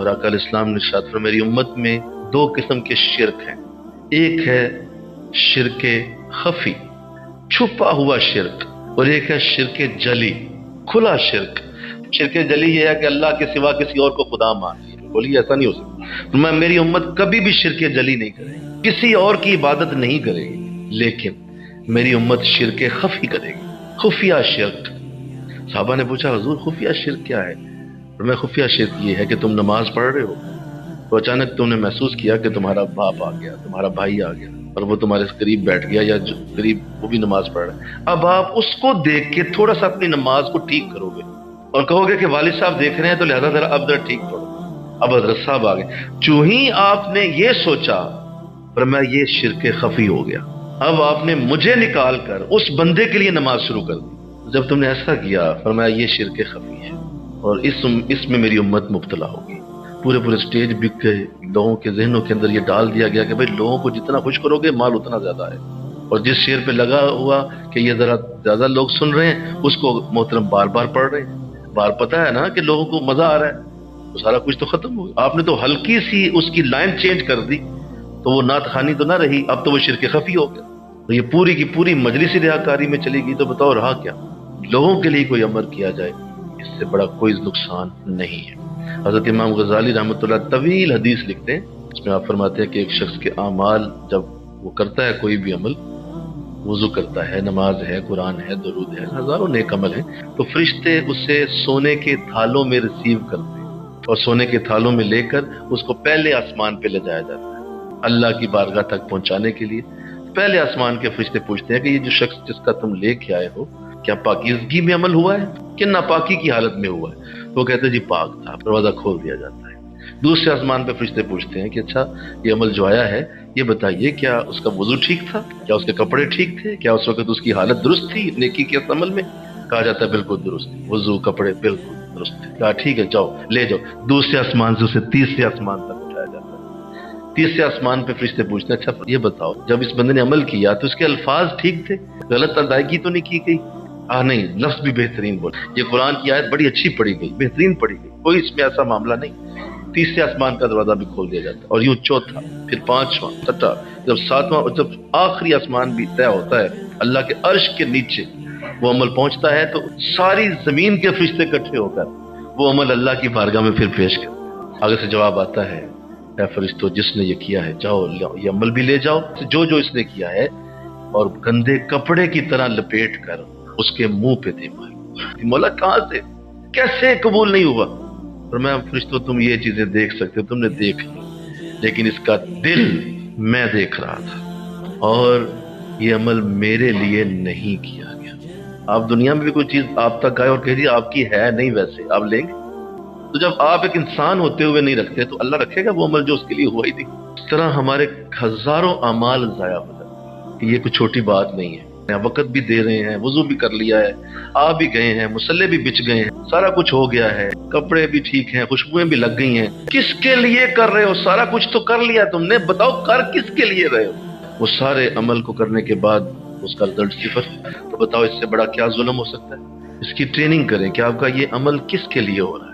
आका अलैहिस्सलाम ने इरशाद फरमाया मेरी उम्मत में दो किस्म के शिरक हैं। एक है शिरके खफी, छुपा हुआ शिरक, और एक है शिरके जली, खुला शिरक। शिरके जली ये है कि अल्लाह के सिवा किसी और को खुदा मान लिया। बोलिए ऐसा नहीं हो सकता। मैं मेरी उम्मत कभी भी शिरके जली नहीं करेगी, किसी और की इबादत नहीं करेगी, लेकिन मेरी उम्मत शिरके खफी करेगी, खुफिया शिरक। साहबा ने पूछा हुजूर खुफिया शिरक क्या है? मैं खुफिया शिरक ये है कि तुम नमाज पढ़ रहे हो तो अचानक तुमने महसूस किया कि तुम्हारा बाप आ गया, तुम्हारा भाई आ गया और वो तुम्हारे करीब बैठ गया, या जो करीब वो भी नमाज पढ़ रहा है। अब आप उसको देख के थोड़ा सा अपनी नमाज को ठीक करोगे और कहोगे कि वालिद साहब देख रहे हैं तो लिहाजा जरा अब जरा ठीक पढ़ो। अब हजरत साहब आ गए, जो ही आपने ये सोचा फरमाया ये शिरके खफी हो गया। अब आपने मुझे निकाल कर उस बंदे के लिए नमाज शुरू कर दी। जब तुमने ऐसा किया फरमाया ये शिरके खफी है और इसमें मेरी उम्मत मुब्तला होगी। पूरे पूरे स्टेज बिक गए, लोगों के जहनों के अंदर ये डाल दिया गया कि भाई लोगों को जितना खुश करोगे माल उतना ज्यादा है। और जिस शेर पे लगा हुआ कि ये जरा ज्यादा लोग सुन रहे हैं उसको मोहतरम बार बार पढ़ रहे हैं। बार पता है ना कि लोगों को मजा आ रहा है, तो सारा कुछ तो खत्म हो गया। आपने तो हल्की सी उसकी लाइन चेंज कर दी तो वो नात खानी तो ना रही, अब तो वो शिरके खफी हो गया। तो ये पूरी की पूरी मजलिस रियाकारी में चली गई। तो बताओ रहा क्या? लोगों के लिए कोई अमर किया जाए इससे बड़ा कोई नुकसान नहीं है। हजरत इमाम गजाली रहमतुल्लाह तवील हदीस लिखते हैं, इसमें आप फरमाते हैं कि एक शख्स के आमाल जब वो करता है कोई भी अमल, वुजू करता है, नमाज है, कुरान है, दरूद है, हजारों नेक अमल है, तो फरिश्ते उसे सोने के थालों में रिसीव करते हैं और सोने के थालों में लेकर उसको पहले आसमान पे ले जाया जाता है अल्लाह की बारगाह तक पहुंचाने के लिए। पहले आसमान के फरिश्ते पूछते हैं कि ये जो शख्स जिसका तुम लेके आए हो क्या पाकीज़गी में अमल हुआ है कि नापाकी की हालत में हुआ है? तो कहते हैं जी पाक था। दरवाजा खोल दिया जाता है। दूसरे आसमान पे फरिश्ते पूछते हैं कि अच्छा ये अमल जो आया है ये बताइए क्या उसका वुजू ठीक था, क्या उसके कपड़े ठीक थे, क्या उस वक्त उसकी हालत दुरुस्त थी नेकी के अमल में? कहा जाता है बिल्कुल दुरुस्त, वुजू कपड़े बिल्कुल दुरुस्त थे। कहा ठीक है जाओ ले जाओ। दूसरे आसमान से उसे तीसरे आसमान तक उठाया जाता है। तीसरे आसमान पे फरिश्ते पूछते हैं अच्छा ये बताओ जब इस बंदे ने अमल किया तो उसके अल्फाज ठीक थे, गलत अदायगी तो नहीं की गई? नहीं, लफ्ज भी बेहतरीन बोले। ये कुरान की आयत बड़ी अच्छी पढ़ी गई, बेहतरीन पढ़ी गई, कोई इसमें ऐसा मामला नहीं। तीसरे आसमान का दरवाजा भी खोल दिया जाता है और यूं चौथा, फिर पांचवा, छठा, जब सातवां और जब आखिरी आसमान भी तय होता है अल्लाह के अर्श के नीचे वो अमल पहुंचता है तो सारी जमीन के फरिश्ते इकट्ठे होकर वो अमल अल्लाह की बारगाह में फिर पेश करते। आगे से जवाब आता है ऐ फरिश्तों जिसने ये किया है जाओ ये अमल भी ले जाओ जो इसने किया है और गंदे कपड़े की तरह लपेट कर उसके मुंह पे दे मारो। मौला कहां से कैसे कबूल नहीं हुआ? और मैं फरिश्तों तुम ये चीजें देख सकते हो, तुमने देख ली, लेकिन इसका दिल मैं देख रहा था और ये अमल मेरे लिए नहीं किया गया। आप दुनिया में भी कोई चीज आप तक आए और कह दी आपकी है नहीं वैसे आप लेंगे? तो जब आप एक इंसान होते हुए नहीं रखते तो अल्लाह रखेगा वो अमल जो उसके लिए हुआ ही नहीं। इस तरह हमारे हजारों अमाल जाया हो जाते हैं। ये कोई छोटी बात नहीं है। वक़्त भी दे रहे हैं, वुजू भी कर लिया है, आ भी गए हैं, मुसल्ले भी बिछ गए हैं, सारा कुछ हो गया है, कपड़े भी ठीक हैं, खुशबुएं भी लग गई हैं। किसके लिए कर रहे हो? सारा कुछ तो कर लिया तुमने, बताओ कर किसके लिए रहे हो? वो सारे अमल को करने के बाद उसका रिजल्ट सिफर। तो बताओ इससे बड़ा क्या जुल्म हो सकता है? इसकी ट्रेनिंग करें कि आपका ये अमल किसके लिए हो रहा है।